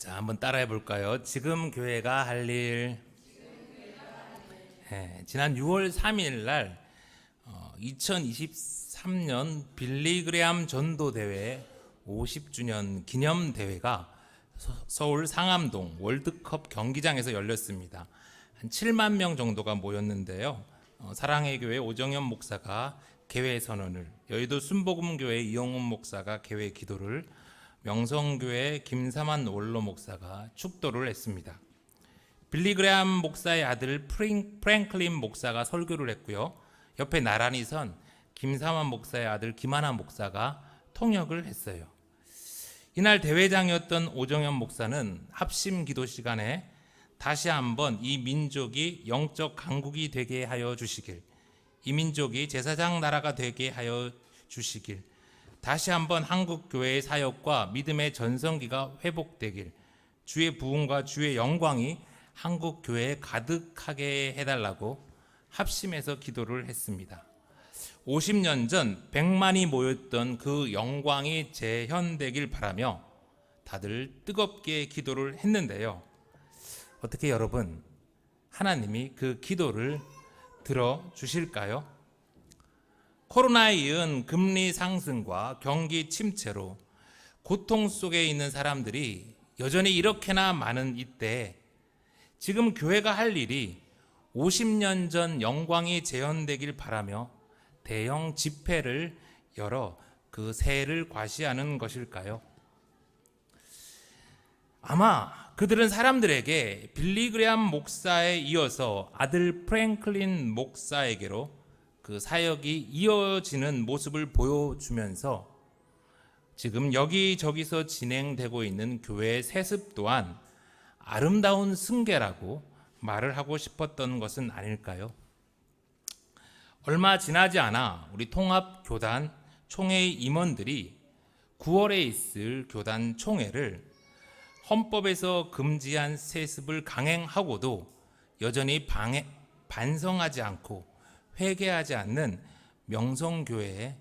자, 한번 따라해 볼까요? 지금 교회가 할 일. 지난 6월 3일 날 2023년 빌리그레암 전도대회 50주년 기념대회가 서울 상암동 월드컵 경기장에서 열렸습니다. 한 7만 명 정도가 모였는데요. 사랑의 교회 오정현 목사가 개회 선언을, 여의도 순복음교회 이용훈 목사가 개회 기도를, 명성교회 김사만 원로 목사가 축도를 했습니다. 빌리그레암 목사의 아들 프랭클린 목사가 설교를 했고요. 옆에 나란히 선 김사만 목사의 아들 김하나 목사가 통역을 했어요. 이날 대회장이었던 오정현 목사는 합심 기도 시간에 다시 한번 이 민족이 영적 강국이 되게 하여 주시길, 이 민족이 제사장 나라가 되게 하여 주시길, 다시 한번 한국 교회의 사역과 믿음의 전성기가 회복되길, 주의 부흥과 주의 영광이 한국 교회에 가득하게 해달라고 합심해서 기도를 했습니다. 50년 전 100만이 모였던 그 영광이 재현되길 바라며 다들 뜨겁게 기도를 했는데요. 어떻게 여러분, 하나님이 그 기도를 들어주실까요? 코로나에 이은 금리 상승과 경기 침체로 고통 속에 있는 사람들이 여전히 이렇게나 많은 이때, 지금 교회가 할 일이 50년 전 영광이 재현되길 바라며 대형 집회를 열어 그 새해를 과시하는 것일까요? 아마 그들은 사람들에게 빌리그레암 목사에 이어서 아들 프랭클린 목사에게로 그 사역이 이어지는 모습을 보여주면서 지금 여기저기서 진행되고 있는 교회의 세습 또한 아름다운 승계라고 말을 하고 싶었던 것은 아닐까요? 얼마 지나지 않아 우리 통합교단 총회 임원들이 9월에 있을 교단 총회를 헌법에서 금지한 세습을 강행하고도 여전히 반성하지 않고 회개하지 않는 명성교회에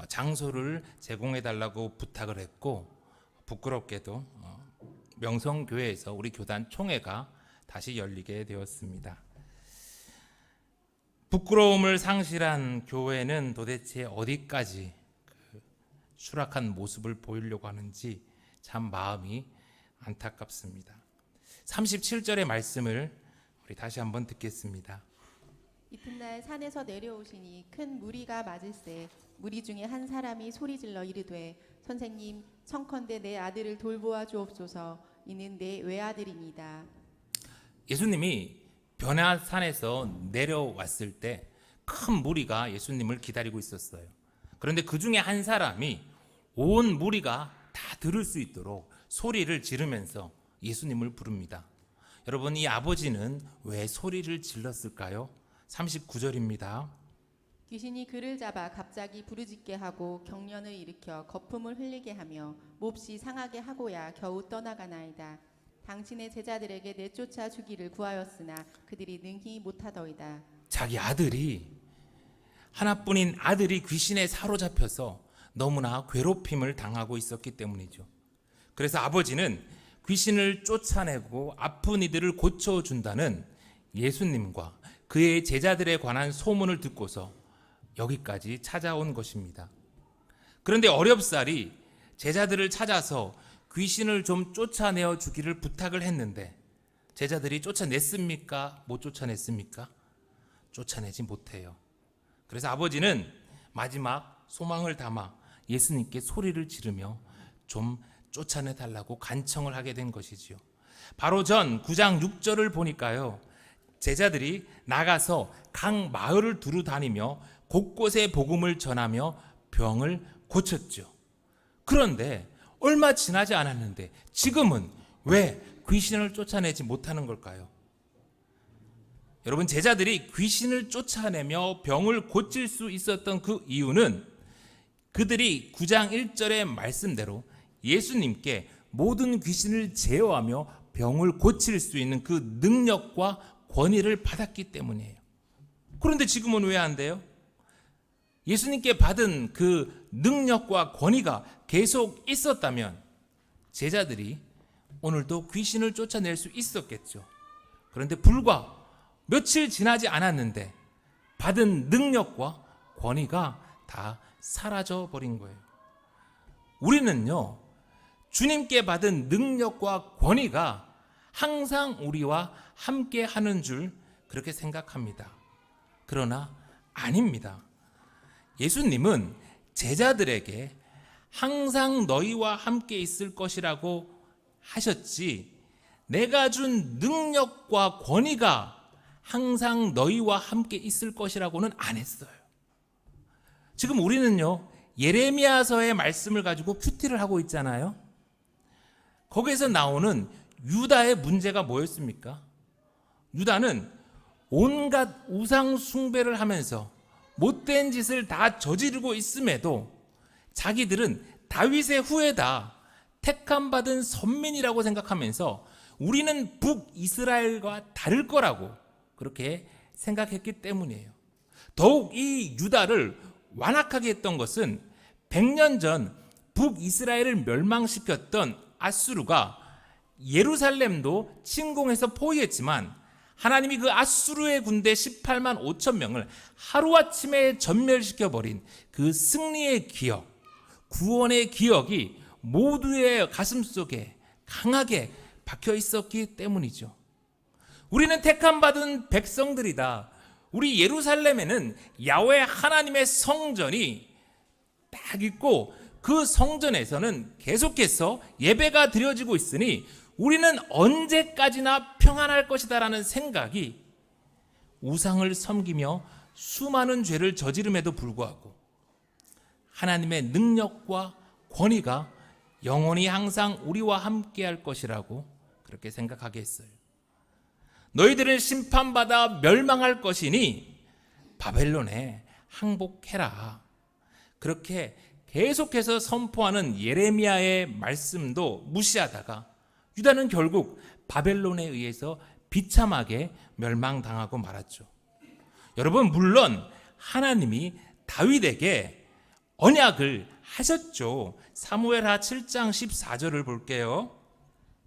장소를 제공해달라고 부탁을 했고, 부끄럽게도 명성교회에서 우리 교단 총회가 다시 열리게 되었습니다. 부끄러움을 상실한 교회는 도대체 어디까지 추락한 모습을 보이려고 하는지 참 마음이 안타깝습니다. 37절의 말씀을 우리 다시 한번 듣겠습니다. 이튿날 산에서 내려오시니 큰 무리가 맞을세 무리 중에 한 사람이 소리질러 이르되 선생님 청컨대 내 아들을 돌보아 주옵소서. 이는 내 외아들입니다. 예수님이 변화산에서 내려왔을 때 큰 무리가 예수님을 기다리고 있었어요. 그런데 그 중에 한 사람이 온 무리가 다 들을 수 있도록 소리를 지르면서 예수님을 부릅니다. 여러분, 이 아버지는 왜 소리를 질렀을까요? 39절입니다. 귀신이 그를 잡아 갑자기 부르짖게 하고 경련을 일으켜 거품을 흘리게 하며 몹시 상하게 하고야 겨우 떠나가나이다. 당신의 제자들에게 내쫓아 주기를 구하였으나 그들이 능히 못하더이다. 자기 아들이, 하나뿐인 아들이 귀신에 사로잡혀서 너무나 괴롭힘을 당하고 있었기 때문이죠. 그래서 아버지는 귀신을 쫓아내고 아픈 이들을 고쳐준다는 예수님과 그의 제자들에 관한 소문을 듣고서 여기까지 찾아온 것입니다. 그런데 어렵사리 제자들을 찾아서 귀신을 좀 쫓아내어 주기를 부탁을 했는데 제자들이 쫓아냈습니까? 못 쫓아냈습니까? 쫓아내지 못해요. 그래서 아버지는 마지막 소망을 담아 예수님께 소리를 지르며 좀 쫓아내달라고 간청을 하게 된 것이지요. 바로 전 9장 6절을 보니까요, 제자들이 나가서 각 마을을 두루 다니며 곳곳에 복음을 전하며 병을 고쳤죠. 그런데 얼마 지나지 않았는데 지금은 왜 귀신을 쫓아내지 못하는 걸까요? 여러분, 제자들이 귀신을 쫓아내며 병을 고칠 수 있었던 그 이유는 그들이 9장 1절의 말씀대로 예수님께 모든 귀신을 제어하며 병을 고칠 수 있는 그 능력과 권위를 받았기 때문이에요. 그런데 지금은 왜 안 돼요? 예수님께 받은 그 능력과 권위가 계속 있었다면 제자들이 오늘도 귀신을 쫓아낼 수 있었겠죠. 그런데 불과 며칠 지나지 않았는데 받은 능력과 권위가 다 사라져 버린 거예요. 우리는요, 주님께 받은 능력과 권위가 항상 우리와 함께 하는 줄 그렇게 생각합니다. 그러나 아닙니다. 예수님은 제자들에게 항상 너희와 함께 있을 것이라고 하셨지, 내가 준 능력과 권위가 항상 너희와 함께 있을 것이라고는 안 했어요. 지금 우리는요, 예레미야서의 말씀을 가지고 큐티를 하고 있잖아요. 거기에서 나오는 유다의 문제가 뭐였습니까? 유다는 온갖 우상 숭배를 하면서 못된 짓을 다 저지르고 있음에도 자기들은 다윗의 후예다, 택함받은 선민이라고 생각하면서 우리는 북이스라엘과 다를 거라고 그렇게 생각했기 때문이에요. 더욱 이 유다를 완악하게 했던 것은 100년 전 북이스라엘을 멸망시켰던 아수르가 예루살렘도 침공해서 포위했지만 하나님이 그 아수르의 군대 18만 5천 명을 하루아침에 전멸시켜버린 그 승리의 기억, 구원의 기억이 모두의 가슴속에 강하게 박혀 있었기 때문이죠. 우리는 택함받은 백성들이다. 우리 예루살렘에는 야훼 하나님의 성전이 딱 있고 그 성전에서는 계속해서 예배가 드려지고 있으니 우리는 언제까지나 평안할 것이다라는 생각이 우상을 섬기며 수많은 죄를 저지름에도 불구하고 하나님의 능력과 권위가 영원히 항상 우리와 함께 할 것이라고 그렇게 생각하게 했어요. 너희들은 심판받아 멸망할 것이니 바벨론에 항복해라. 그렇게 계속해서 선포하는 예레미야의 말씀도 무시하다가 유다는 결국 바벨론에 의해서 비참하게 멸망당하고 말았죠. 여러분, 물론 하나님이 다윗에게 언약을 하셨죠. 사무엘하 7장 14절을 볼게요.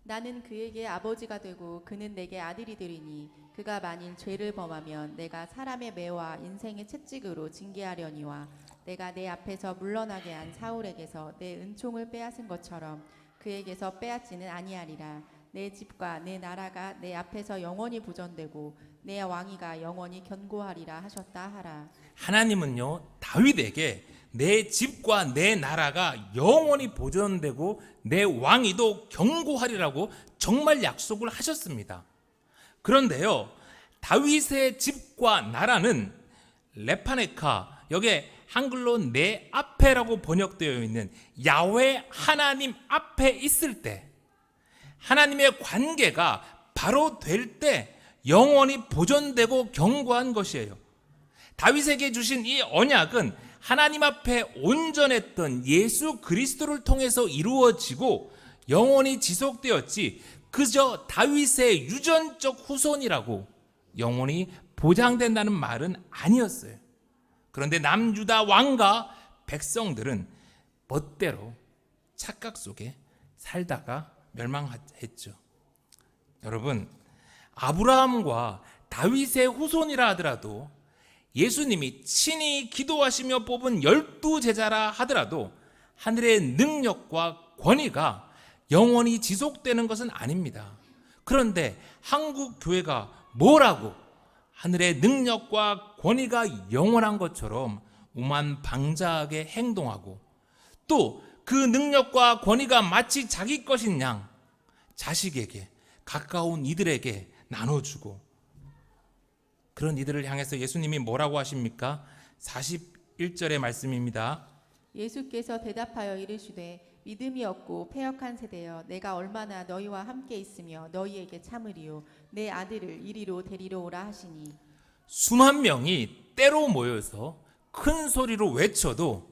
나는 그에게 아버지가 되고 그는 내게 아들이 되리니 그가 만일 죄를 범하면 내가 사람의 매와 인생의 채찍으로 징계하려니와 내가 내 앞에서 물러나게 한 사울에게서 내 은총을 빼앗은 것처럼 그에게서 빼앗지는 아니하리라. 내 집과 내 나라가 내 앞에서 영원히 보존되고 내 왕위가 영원히 견고하리라 하셨다 하라. 하나님은요, 다윗에게 내 집과 내 나라가 영원히 보존되고 내 왕위도 견고하리라고 정말 약속을 하셨습니다. 그런데요, 다윗의 집과 나라는 레파네카, 여기에 한글로 내 앞에라고 번역되어 있는 야훼 하나님 앞에 있을 때, 하나님의 관계가 바로 될 때 영원히 보존되고 견고한 것이에요. 다윗에게 주신 이 언약은 하나님 앞에 온전했던 예수 그리스도를 통해서 이루어지고 영원히 지속되었지, 그저 다윗의 유전적 후손이라고 영원히 보장된다는 말은 아니었어요. 그런데 남유다 왕과 백성들은 멋대로 착각 속에 살다가 멸망했죠. 여러분, 아브라함과 다윗의 후손이라 하더라도, 예수님이 친히 기도하시며 뽑은 12제자라 하더라도 하늘의 능력과 권위가 영원히 지속되는 것은 아닙니다. 그런데 한국 교회가 뭐라고 하늘의 능력과 권위가 영원한 것처럼 우만방자하게 행동하고, 또 그 능력과 권위가 마치 자기 것인 양 자식에게, 가까운 이들에게 나눠주고, 그런 이들을 향해서 예수님이 뭐라고 하십니까? 41절의 말씀입니다. 예수께서 대답하여 이르시되 믿음이 없고 패역한 세대여, 내가 얼마나 너희와 함께 있으며 너희에게 참으리요. 내 아들을 이리로 데리러 오라 하시니. 수만 명이 때로 모여서 큰 소리로 외쳐도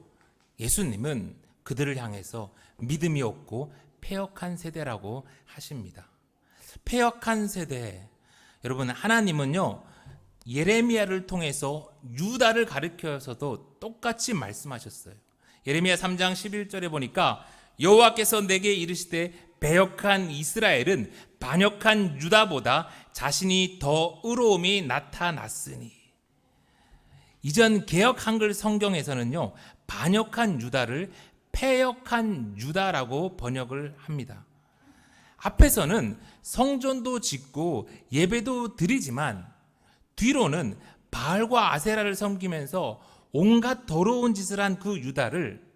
예수님은 그들을 향해서 믿음이 없고 패역한 세대라고 하십니다. 패역한 세대, 여러분, 하나님은요 예레미야를 통해서 유다를 가리켜서도 똑같이 말씀하셨어요. 예레미야 3장 11절에 보니까 여호와께서 내게 이르시되 배역한 이스라엘은 반역한 유다보다 자신이 더 의로움이 나타났으니. 이전 개역 한글 성경에서는요, 반역한 유다를 패역한 유다라고 번역을 합니다. 앞에서는 성전도 짓고 예배도 드리지만 뒤로는 바알과 아세라를 섬기면서 온갖 더러운 짓을 한 그 유다를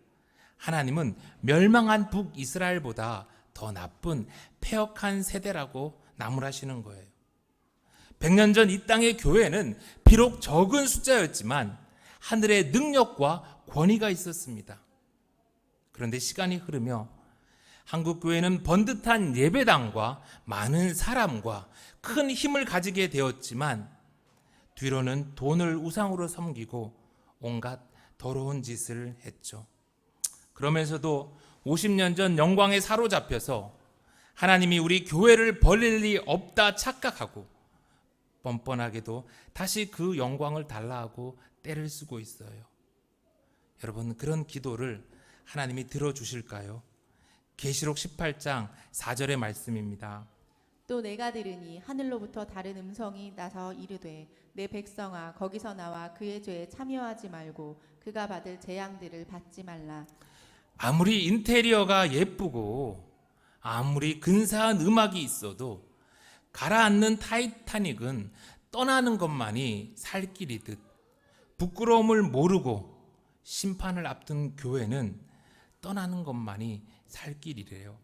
하나님은 멸망한 북이스라엘보다 더 나쁜 패역한 세대라고 나무라시는 거예요. 100년 전 이 땅의 교회는 비록 적은 숫자였지만 하늘의 능력과 권위가 있었습니다. 그런데 시간이 흐르며 한국 교회는 번듯한 예배당과 많은 사람과 큰 힘을 가지게 되었지만 뒤로는 돈을 우상으로 섬기고 온갖 더러운 짓을 했죠. 그러면서도 50년 전 영광에 사로잡혀서 하나님이 우리 교회를 벌릴 리 없다 착각하고 뻔뻔하게도 다시 그 영광을 달라 하고 때를 쓰고 있어요. 여러분, 그런 기도를 하나님이 들어주실까요? 계시록 18장 4절의 말씀입니다. 또 내가 들으니 하늘로부터 다른 음성이 나서 이르되 내 백성아 거기서 나와 그의 죄에 참여하지 말고 그가 받을 재앙들을 받지 말라. 아무리 인테리어가 예쁘고 아무리 근사한 음악이 있어도 가라앉는 타이타닉은 떠나는 것만이 살 길이듯 부끄러움을 모르고 심판을 앞둔 교회는 떠나는 것만이 살 길이래요.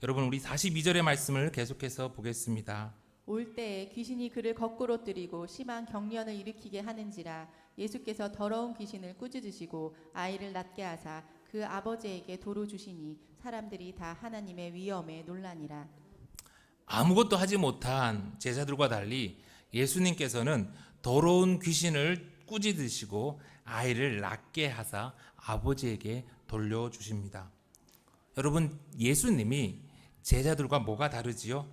여러분, 우리 42절의 말씀을 계속해서 보겠습니다. 올 때에 귀신이 그를 거꾸로 뜨리고 심한 경련을 일으키게 하는지라. 예수께서 더러운 귀신을 꾸짖으시고 아이를 낳게 하사 그 아버지에게 도로 주시니 사람들이 다 하나님의 위엄에 놀라니라. 아무것도 하지 못한 제자들과 달리 예수님께서는 더러운 귀신을 꾸짖으시고 아이를 낳게 하사 아버지에게 돌려주십니다. 여러분, 예수님이 제자들과 뭐가 다르지요?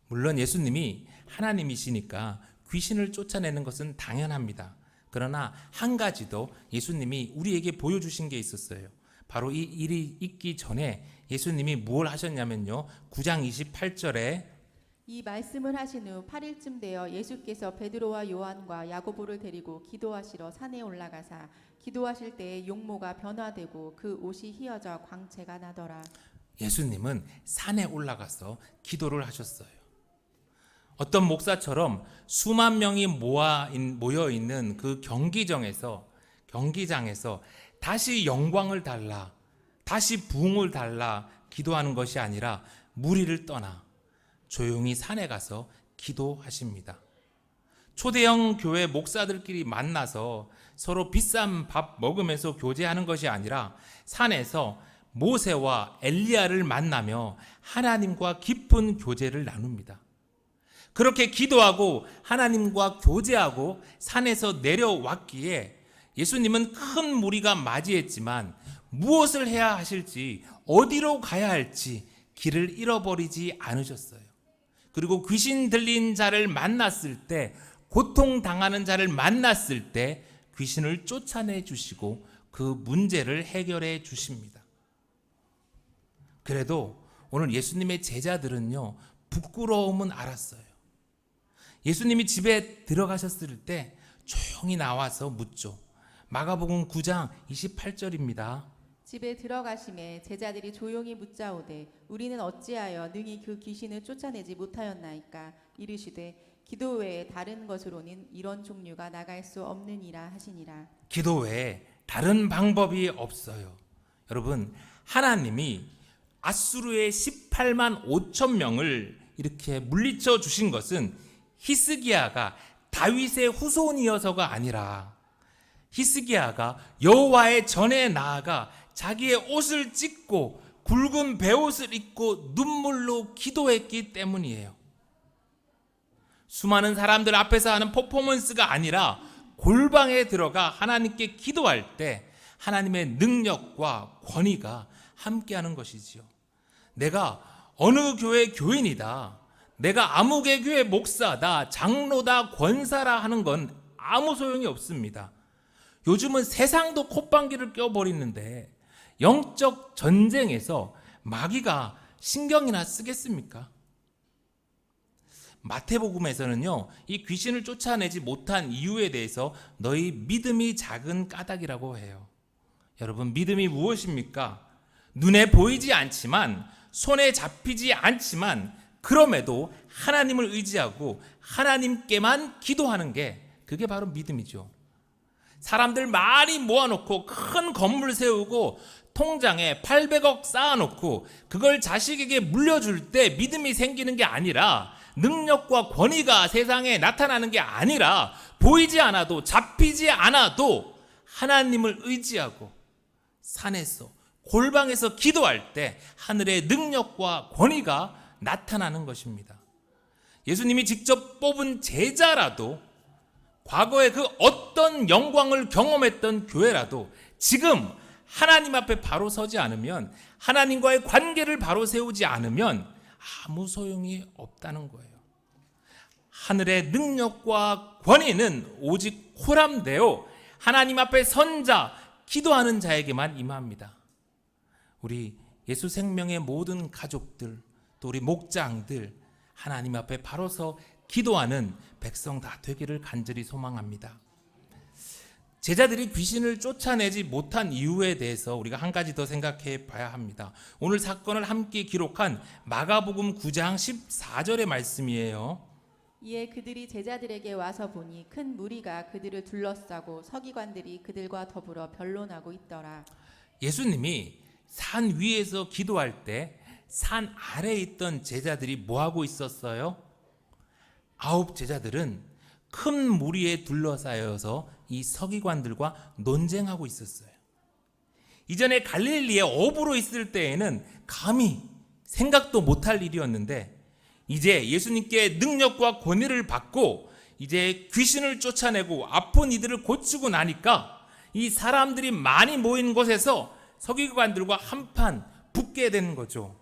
물론 예수님이 하나님이시니까 귀신을 쫓아내는 것은 당연합니다. 그러나 한 가지 더 예수님이 우리에게 보여주신 게 있었어요. 바로 이 일이 있기 전에 예수님이 무엇을 하셨냐면요, 9장 28절에 이 말씀을 하신 후 8일쯤 되어 예수께서 베드로와 요한과 야고보를 데리고 기도하시러 산에 올라가사 기도하실 때에 용모가 변화되고 그 옷이 휘어져 광채가 나더라. 예수님은 산에 올라가서 기도를 하셨어요. 어떤 목사처럼 수만 명이 모여 있는 그 경기장에서 다시 영광을 달라, 다시 부흥을 달라 기도하는 것이 아니라 무리를 떠나 조용히 산에 가서 기도하십니다. 초대형 교회 목사들끼리 만나서 서로 비싼 밥 먹으면서 교제하는 것이 아니라 산에서 모세와 엘리야를 만나며 하나님과 깊은 교제를 나눕니다. 그렇게 기도하고 하나님과 교제하고 산에서 내려왔기에 예수님은 큰 무리가 맞이했지만 무엇을 해야 하실지, 어디로 가야 할지 길을 잃어버리지 않으셨어요. 그리고 귀신 들린 자를 만났을 때, 고통당하는 자를 만났을 때 귀신을 쫓아내 주시고 그 문제를 해결해 주십니다. 그래도 오늘 예수님의 제자들은요, 부끄러움은 알았어요. 예수님이 집에 들어가셨을 때 조용히 나와서 묻죠. 마가복음 9장 28절입니다. 집에 들어가심에 제자들이 조용히 묻자오되 우리는 어찌하여 능히 그 귀신을 쫓아내지 못하였나이까. 이르시되 기도 외에 다른 것으로는 이런 종류가 나갈 수 없느니라 하시니라. 기도 외에 다른 방법이 없어요. 여러분, 하나님이 아수르의 18만 5천 명을 이렇게 물리쳐 주신 것은 히스기야가 다윗의 후손이어서가 아니라 히스기야가 여호와의 전에 나아가 자기의 옷을 찢고 굵은 베옷을 입고 눈물로 기도했기 때문이에요. 수많은 사람들 앞에서 하는 퍼포먼스가 아니라 골방에 들어가 하나님께 기도할 때 하나님의 능력과 권위가 함께하는 것이지요. 내가 어느 교회 교인이다, 내가 아무개 교회 목사다, 장로다, 권사라 하는 건 아무 소용이 없습니다. 요즘은 세상도 콧방귀를 껴버리는데 영적 전쟁에서 마귀가 신경이나 쓰겠습니까? 마태복음에서는요, 이 귀신을 쫓아내지 못한 이유에 대해서 너희 믿음이 작은 까닭이라고 해요. 여러분, 믿음이 무엇입니까? 눈에 보이지 않지만, 손에 잡히지 않지만, 그럼에도 하나님을 의지하고 하나님께만 기도하는 게 그게 바로 믿음이죠. 사람들 많이 모아놓고 큰 건물 세우고 통장에 800억 쌓아놓고 그걸 자식에게 물려줄 때 믿음이 생기는 게 아니라, 능력과 권위가 세상에 나타나는 게 아니라, 보이지 않아도 잡히지 않아도 하나님을 의지하고 산에서 골방에서 기도할 때 하늘의 능력과 권위가 나타나는 것입니다. 예수님이 직접 뽑은 제자라도, 과거에 그 어떤 영광을 경험했던 교회라도 지금 하나님 앞에 바로 서지 않으면, 하나님과의 관계를 바로 세우지 않으면 아무 소용이 없다는 거예요. 하늘의 능력과 권위는 오직 호람되어 하나님 앞에 선자, 기도하는 자에게만 임합니다. 우리 예수 생명의 모든 가족들, 또 우리 목장들, 하나님 앞에 바로 서 기도하는 백성 다 되기를 간절히 소망합니다. 제자들이 귀신을 쫓아내지 못한 이유에 대해서 우리가 한 가지 더 생각해 봐야 합니다. 오늘 사건을 함께 기록한 마가복음 9장 14절의 말씀이에요. 이에 그들이 제자들에게 와서 보니 큰 무리가 그들을 둘러싸고 서기관들이 그들과 더불어 변론하고 있더라. 예수님이 산 위에서 기도할 때 산 아래에 있던 제자들이 뭐하고 있었어요? 9 제자들은 큰 무리에 둘러싸여서 이 서기관들과 논쟁하고 있었어요. 이전에 갈릴리에 어부로 있을 때에는 감히 생각도 못할 일이었는데, 이제 예수님께 능력과 권위를 받고 이제 귀신을 쫓아내고 아픈 이들을 고치고 나니까 이 사람들이 많이 모인 곳에서 서기관들과 한판 붙게 되는 거죠.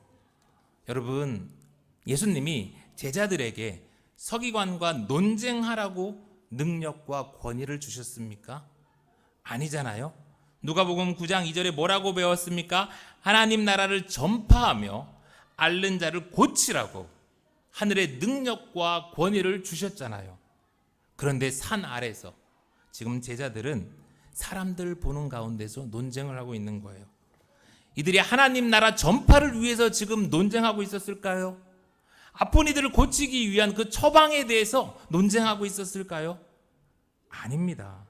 여러분, 예수님이 제자들에게 서기관과 논쟁하라고 능력과 권위를 주셨습니까? 아니잖아요. 누가복음 9장 2절에 뭐라고 배웠습니까? 하나님 나라를 전파하며 앓는 자를 고치라고 하늘의 능력과 권위를 주셨잖아요. 그런데 산 아래서 지금 제자들은 사람들 보는 가운데서 논쟁을 하고 있는 거예요. 이들이 하나님 나라 전파를 위해서 지금 논쟁하고 있었을까요? 아픈 이들을 고치기 위한 그 처방에 대해서 논쟁하고 있었을까요? 아닙니다.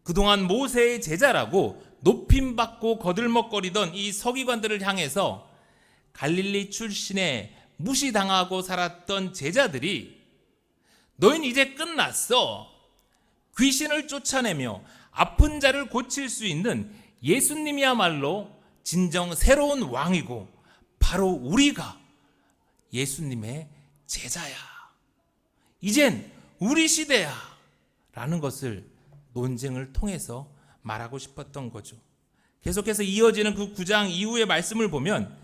그동안 모세의 제자라고 높임받고 거들먹거리던 이 서기관들을 향해서 갈릴리 출신의 무시당하고 살았던 제자들이, 너희는 이제 끝났어. 귀신을 쫓아내며 아픈 자를 고칠 수 있는 예수님이야말로 진정 새로운 왕이고 바로 우리가 예수님의 제자야. 이젠 우리 시대야. 라는 것을 논쟁을 통해서 말하고 싶었던 거죠. 계속해서 이어지는 그 9장 이후의 말씀을 보면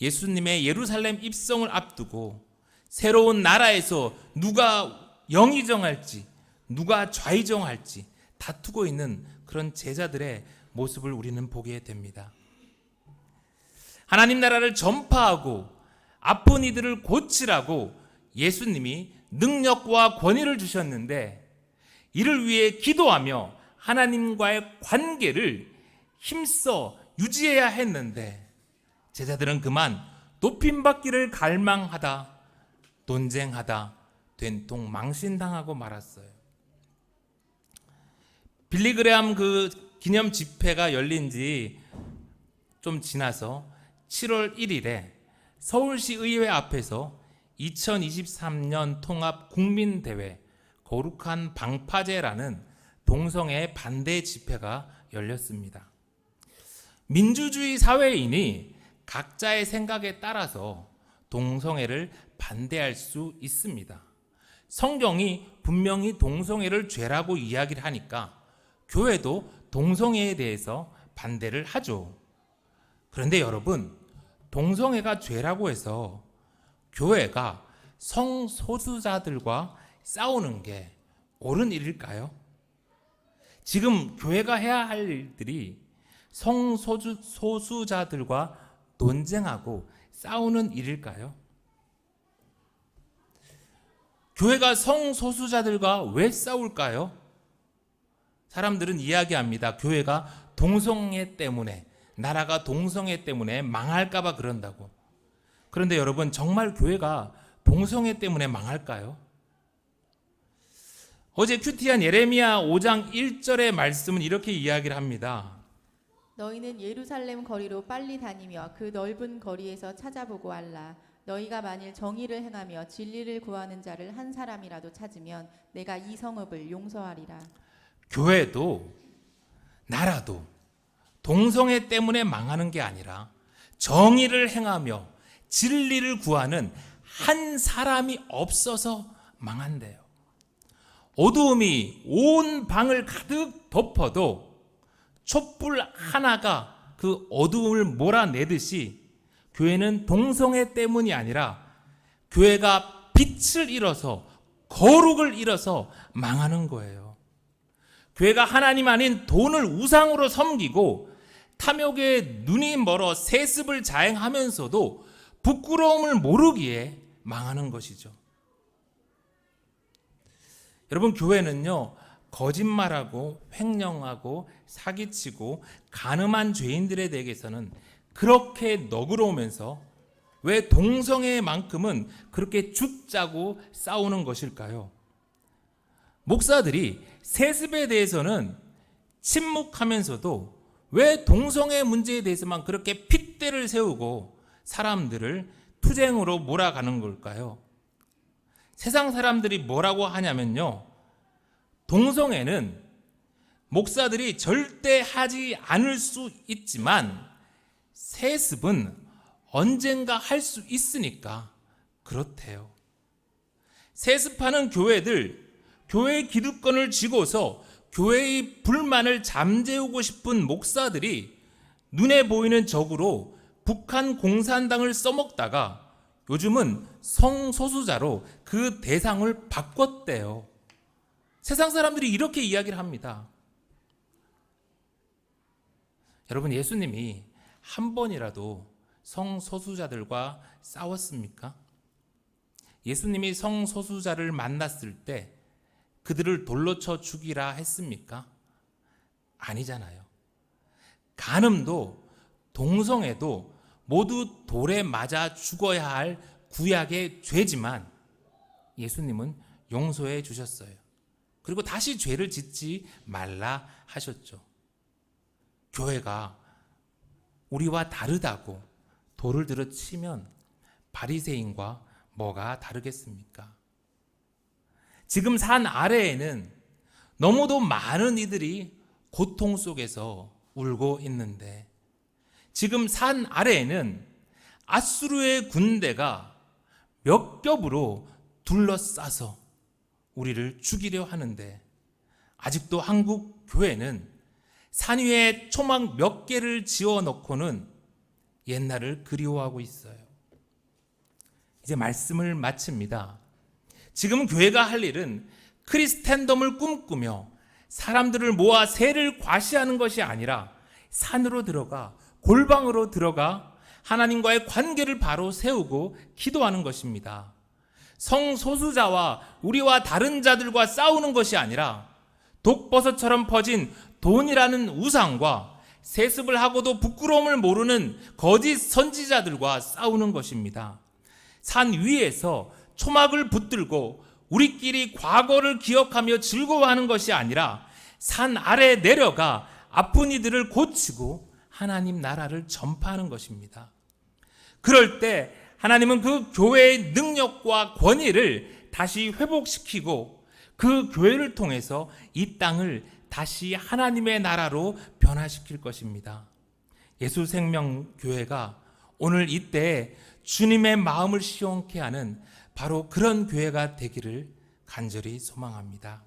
예수님의 예루살렘 입성을 앞두고 새로운 나라에서 누가 영의정할지, 누가 좌의정할지 다투고 있는 그런 제자들의 모습을 우리는 보게 됩니다. 하나님 나라를 전파하고 아픈 이들을 고치라고 예수님이 능력과 권위를 주셨는데, 이를 위해 기도하며 하나님과의 관계를 힘써 유지해야 했는데, 제자들은 그만 높임받기를 갈망하다, 논쟁하다, 된통 망신당하고 말았어요. 빌리그레암 그 기념 집회가 열린 지 좀 지나서 7월 1일에 서울시 의회 앞에서 2023년 통합 국민대회 거룩한 방파제라는 동성애 반대 집회가 열렸습니다. 민주주의 사회인이 각자의 생각에 따라서 동성애를 반대할 수 있습니다. 성경이 분명히 동성애를 죄라고 이야기를 하니까 교회도 동성애에 대해서 반대를 하죠. 그런데 여러분, 동성애가 죄라고 해서 교회가 성소수자들과 싸우는 게 옳은 일일까요? 지금 교회가 해야 할 일들이 성소수자들과 논쟁하고 싸우는 일일까요? 교회가 성소수자들과 왜 싸울까요? 사람들은 이야기합니다. 교회가 동성애 때문에, 나라가 동성애 때문에 망할까봐 그런다고. 그런데 여러분, 정말 교회가 동성애 때문에 망할까요? 어제 큐티한 예레미야 5장 1절의 말씀은 이렇게 이야기를 합니다. 너희는 예루살렘 거리로 빨리 다니며 그 넓은 거리에서 찾아보고 알라. 너희가 만일 정의를 행하며 진리를 구하는 자를 한 사람이라도 찾으면 내가 이 성읍을 용서하리라. 교회도 나라도 동성애 때문에 망하는 게 아니라 정의를 행하며 진리를 구하는 한 사람이 없어서 망한대요. 어두움이 온 방을 가득 덮어도 촛불 하나가 그 어두움을 몰아내듯이 교회는 동성애 때문이 아니라 교회가 빛을 잃어서, 거룩을 잃어서 망하는 거예요. 교회가 하나님 아닌 돈을 우상으로 섬기고 탐욕에 눈이 멀어 세습을 자행하면서도 부끄러움을 모르기에 망하는 것이죠. 여러분, 교회는요, 거짓말하고 횡령하고 사기치고 간음한 죄인들에 대해서는 그렇게 너그러우면서 왜 동성애만큼은 그렇게 죽자고 싸우는 것일까요? 목사들이 세습에 대해서는 침묵하면서도 왜 동성애 문제에 대해서만 그렇게 핏대를 세우고 사람들을 투쟁으로 몰아가는 걸까요? 세상 사람들이 뭐라고 하냐면요, 동성애는 목사들이 절대 하지 않을 수 있지만 세습은 언젠가 할 수 있으니까 그렇대요. 세습하는 교회들, 교회의 기득권을 쥐고서 교회의 불만을 잠재우고 싶은 목사들이 눈에 보이는 적으로 북한 공산당을 써먹다가 요즘은 성소수자로 그 대상을 바꿨대요. 세상 사람들이 이렇게 이야기를 합니다. 여러분, 예수님이 한 번이라도 성소수자들과 싸웠습니까? 예수님이 성소수자를 만났을 때 그들을 돌로 쳐 죽이라 했습니까? 아니잖아요. 간음도 동성애도 모두 돌에 맞아 죽어야 할 구약의 죄지만 예수님은 용서해 주셨어요. 그리고 다시 죄를 짓지 말라 하셨죠. 교회가 우리와 다르다고 돌을 들어 치면 바리새인과 뭐가 다르겠습니까? 지금 산 아래에는 너무도 많은 이들이 고통 속에서 울고 있는데, 지금 산 아래에는 아수르의 군대가 몇 겹으로 둘러싸서 우리를 죽이려 하는데, 아직도 한국 교회는 산 위에 초막 몇 개를 지어놓고는 옛날을 그리워하고 있어요. 이제 말씀을 마칩니다. 지금 교회가 할 일은 크리스텐덤을 꿈꾸며 사람들을 모아 세를 과시하는 것이 아니라 산으로 들어가, 골방으로 들어가 하나님과의 관계를 바로 세우고 기도하는 것입니다. 성소수자와 우리와 다른 자들과 싸우는 것이 아니라 독버섯처럼 퍼진 돈이라는 우상과 세습을 하고도 부끄러움을 모르는 거짓 선지자들과 싸우는 것입니다. 산 위에서 초막을 붙들고 우리끼리 과거를 기억하며 즐거워하는 것이 아니라 산 아래 내려가 아픈 이들을 고치고 하나님 나라를 전파하는 것입니다. 그럴 때 하나님은 그 교회의 능력과 권위를 다시 회복시키고 그 교회를 통해서 이 땅을 다시 하나님의 나라로 변화시킬 것입니다. 예수생명교회가 오늘 이때 주님의 마음을 시원케 하는 바로 그런 교회가 되기를 간절히 소망합니다.